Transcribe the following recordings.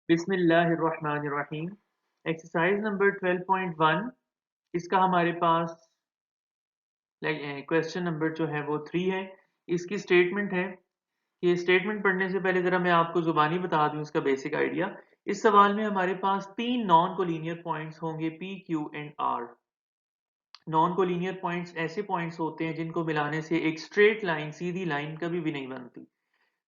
बिस्मिल्लाहिर्रहमानिर्रहीम। Exercise number 12.1 इसका हमारे पास क्वेश्चन नंबर जो है वो 3 है। इसकी स्टेटमेंट है कि स्टेटमेंट पढ़ने से पहले ज़रा मैं आपको ज़ुबानी बता दूं इसका बेसिक आइडिया। इस सवाल में हमारे पास 3 नॉन कोलिनियर पॉइंट्स होंगे P Q and R. Non collinear points ऐसे पॉइंट्स होते हैं जिनको मिलाने से एक स्ट्रेट लाइन सीधी लाइन कभी भी नहीं बनती।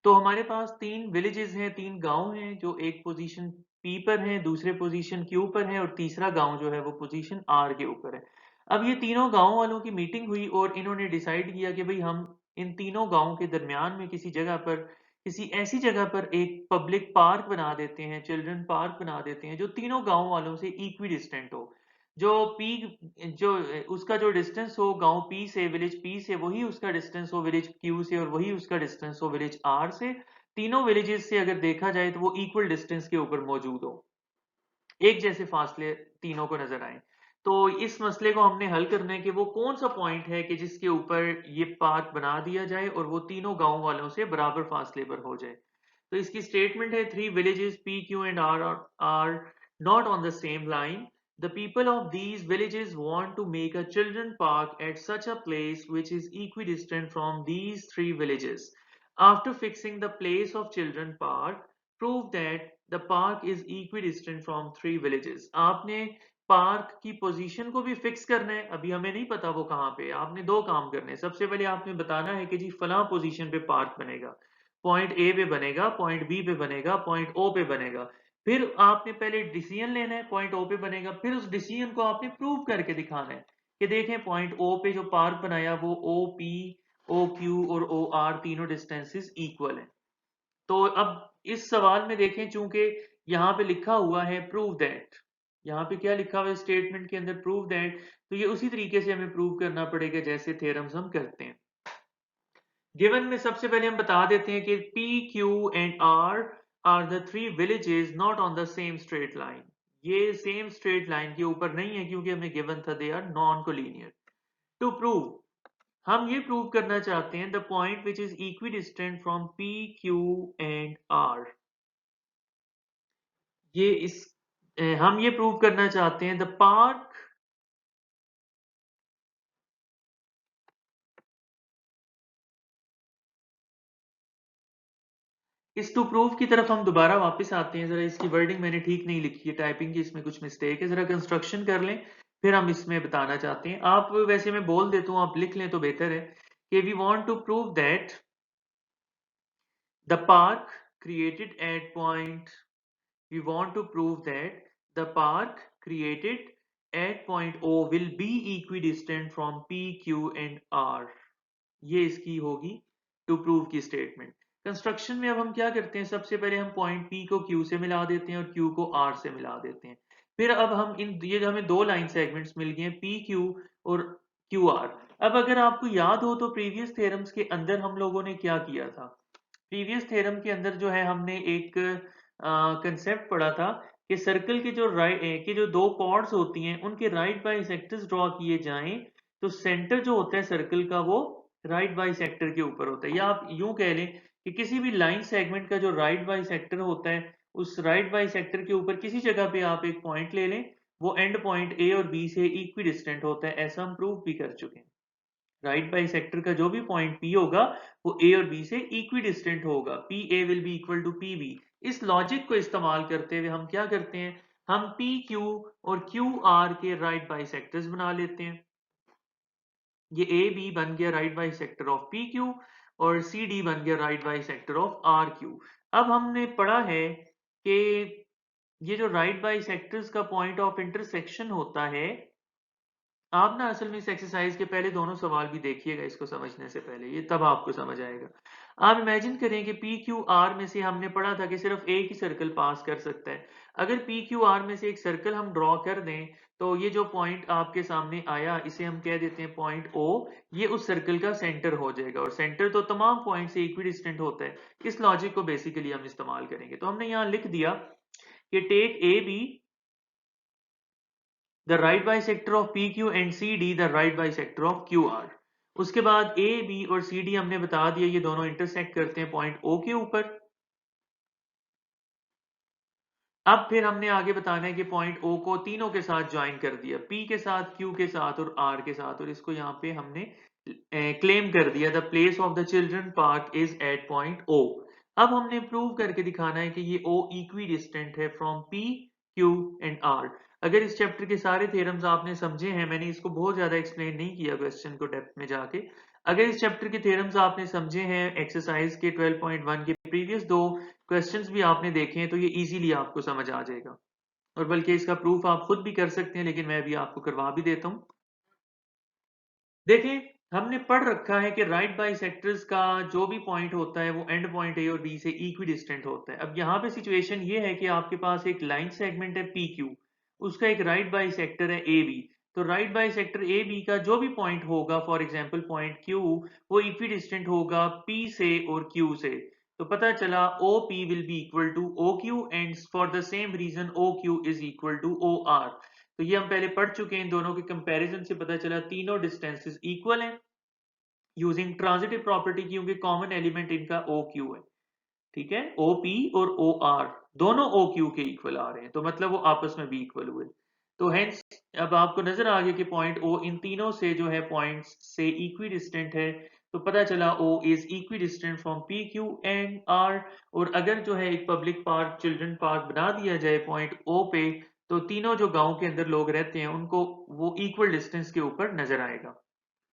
तो हमारे पास 3 विलेजेस हैं, 3 गांव हैं जो एक पोजीशन पी पर हैं, दूसरे पोजीशन क्यू पर हैं और तीसरा गांव जो है वो पोजीशन आर के ऊपर है। अब ये तीनों गांव वालों की मीटिंग हुई और इन्होंने डिसाइड किया कि भाई हम इन तीनों गांव के दरमियान में किसी जगह पर, किसी ऐसी जगह पर एक पब्लिक पार्क बना देते हैं, चिल्ड्रन पार्क बना देते हैं जो तीनों गांव वालों से इक्वी डिस्टेंट हो। जो पी जो उसका जो डिस्टेंस हो गांव पी से, विलेज पी से, वही उसका डिस्टेंस हो विलेज क्यू से और वही उसका डिस्टेंस हो विलेज आर से। तीनों विलेजेस से अगर देखा जाए तो वो इक्वल डिस्टेंस के ऊपर मौजूद हो, एक जैसे फासले तीनों को नजर आए। तो इस मसले को हमने हल करना है कि वो कौन सा पॉइंट है कि जिसके ऊपर ये पार्क बना दिया जाए और वो तीनों गांव वालों से बराबर फासले पर हो जाए। तो इसकी स्टेटमेंट है, three villages P Q and R not on the same line. The people of these villages want to make a children park at such a place which is equidistant from these three villages. After fixing the place of children park, prove that the park is equidistant from three villages. आपने park की position को भी fix करना है, अभी हमें नहीं पता वो कहाँ पे है। आपने दो काम करने हैं। सबसे पहले आपने बताना है कि जी फलां पोजीशन पे पार्क बनेगा, पॉइंट ए पे बनेगा, पॉइंट बी पे बनेगा, पॉइंट ओ पे बनेगा। फिर आपने पहले डिसीजन लेना है, पॉइंट ओ पे बनेगा, फिर उस डिसीजन को आपने प्रूव करके दिखाना है कि देखें पॉइंट ओ पे जो पार्क बनाया वो ओ पी, ओ क्यू और ओ आर तीनों डिस्टेंसेस इक्वल हैं। तो अब इस सवाल में देखें, चूंकि यहाँ पे लिखा हुआ है प्रूव दैट, यहाँ पे क्या लिखा हुआ है स्टेटमेंट के अंदर, प्रूव दैट, तो ये उसी तरीके से हमें प्रूव करना पड़ेगा जैसे थ्योरम्स हम करते हैं। गिवन में सबसे पहले हम बता देते हैं कि P, Q and R are the three villages not on the same straight line। ये सेम स्ट्रेट लाइन के ऊपर नहीं है क्योंकि हमें गिवन था they are non collinear. To prove, हम ये प्रूव करना चाहते हैं the point which is equidistant from P, Q and R। ये इस हम ये प्रूव करना चाहते हैं द पार्क, इस टू प्रूव की तरफ हम दोबारा वापस आते हैं। जरा इसकी वर्डिंग मैंने ठीक नहीं लिखी है, टाइपिंग की इसमें कुछ मिस्टेक है, जरा कंस्ट्रक्शन कर लें फिर हम इसमें बताना चाहते हैं। आप वैसे मैं बोल देता हूँ, आप लिख लें तो बेहतर है कि we want to prove that the park created at point, we want to prove that the park created at point O will be equidistant from P, Q and R। ये इसकी होगी टू प्रूव की statement. Construction में अब हम क्या करते हैं, सबसे पहले हम पॉइंट P को Q से मिला देते हैं और Q को R से मिला देते हैं। फिर अब हम इन ये हमें दो लाइन सेगमेंट्स मिल गए हैं PQ और QR। अब अगर आपको याद हो तो प्रीवियस थ्योरम्स के अंदर हम लोगों ने क्या किया था, प्रीवियस थ्योरम के अंदर जो है हमने एक कंसेप्ट पढ़ा था कि सर्कल के जो राइट के जो दो कॉर्ड्स होती हैं उनके राइट बाइसेक्टर्स ड्रॉ किए जाएं तो सेंटर जो होता है सर्कल का वो राइट बाइसेक्टर के ऊपर होता है। या आप यूं कह लें कि किसी भी लाइन सेगमेंट का जो राइट बाइसेक्टर होता है उस राइट बाइसेक्टर के ऊपर किसी जगह पे आप एक पॉइंट ले लें, वो एंड पॉइंट ए और बी से इक्वी डिस्टेंट होता है। ऐसा हम प्रूव भी कर चुके हैं। राइट बाइसेक्टर का जो भी पॉइंट P होगा वो A और B से इक्वी डिस्टेंट होगा, P A will be equal to P B. इस लॉजिक को इस्तेमाल करते हुए हम क्या करते हैं, हम पी क्यू और क्यू आर के राइट बाइसेक्टर्स बना लेते हैं। ये ए बी बन गया right bisector of P Q और सी डी बन गया right bisector of R Q. अब हमने पढ़ा है कि ये जो राइट बाइसेक्टर्स का पॉइंट ऑफ इंटरसेक्शन होता है, आप ना असल में इस एक्सरसाइज के पहले दोनों सवाल भी देखिएगा इसको समझने से पहले, ये तब आपको समझ आएगा। आप इमेजिन करें कि पी क्यू आर में से हमने पढ़ा था कि सिर्फ एक ही सर्कल पास कर सकता है। अगर पी क्यू आर में से एक सर्कल हम ड्रॉ कर दें तो ये जो पॉइंट आपके सामने आया इसे हम कह देते हैं पॉइंट ओ, ये उस सर्कल का सेंटर हो जाएगा और सेंटर तो तमाम पॉइंट से इक्वी डिस्टेंट होता है। इस लॉजिक को बेसिकली हम इस्तेमाल करेंगे। तो हमने यहाँ लिख दिया कि take A B the right bisector of PQ and CD the right bisector of QR। उसके बाद A, B और CD हमने बता दिया ये दोनों इंटरसेक्ट करते हैं पॉइंट O के ऊपर। अब फिर हमने आगे बताना है कि पॉइंट O को तीनों के साथ ज्वाइन कर दिया, P के साथ, Q के साथ और R के साथ, और इसको यहाँ पे हमने क्लेम कर दिया the place of the children park is at point O। अब हमने प्रूव करके दिखाना है कि ये O इक्वी डिस्टेंट है from P, Q and R। अगर इस चैप्टर के सारे थ्योरम्स आपने समझे हैं, मैंने इसको बहुत ज्यादा एक्सप्लेन नहीं किया क्वेश्चन को डेप्थ में जाके, अगर इस चैप्टर के थ्योरम्स आपने समझे हैं, एक्सरसाइज के 12.1 के प्रीवियस दो क्वेश्चंस भी आपने देखे हैं, तो ये इजीली आपको समझ आ जाएगा, और बल्कि इसका प्रूफ आप खुद भी कर सकते हैं, लेकिन मैं भी आपको करवा भी देता हूं। देखिए, हमने पढ़ रखा है कि राइट बाइसेक्टर्स का जो भी पॉइंट होता है वो एंड पॉइंट ए और बी से इक्वी डिस्टेंट होता है। अब यहाँ पे सिचुएशन ये है कि आपके पास एक लाइन सेगमेंट है पी क्यू, उसका एक राइट बाइसेक्टर है ए बी। तो राइट बाइसेक्टर ए बी का जो भी पॉइंट होगा, फॉर एग्जांपल पॉइंट क्यू, वो इक्वी डिस्टेंट होगा पी से और क्यू से। तो पता चला O P will be equal to O Q, and for the same reason O Q is equal to O R. तो ये हम पहले पढ़ चुके हैं, इन दोनों के कंपैरिजन से पता चला तीनों डिस्टेंसेस इक्वल हैं यूजिंग ट्रांजिटिव प्रॉपर्टी, क्योंकि कॉमन एलिमेंट इनका ओ क्यू है। ठीक है, ओ पी और ओ आर दोनों ओ क्यू के इक्वल आ रहे हैं, तो मतलब वो आपस में भी इक्वल हुए। तो हेंस अब आपको नजर आ गया कि पॉइंट ओ इन तीनों से जो है पॉइंट्स से इक्वी डिस्टेंट है। तो पता चला O is equidistant from P Q and R. और अगर जो है एक पब्लिक पार्क, चिल्ड्रन पार्क बना दिया जाए पॉइंट ओ पे, तो तीनों जो गांव के अंदर लोग रहते हैं उनको वो इक्वल डिस्टेंस के ऊपर नजर आएगा।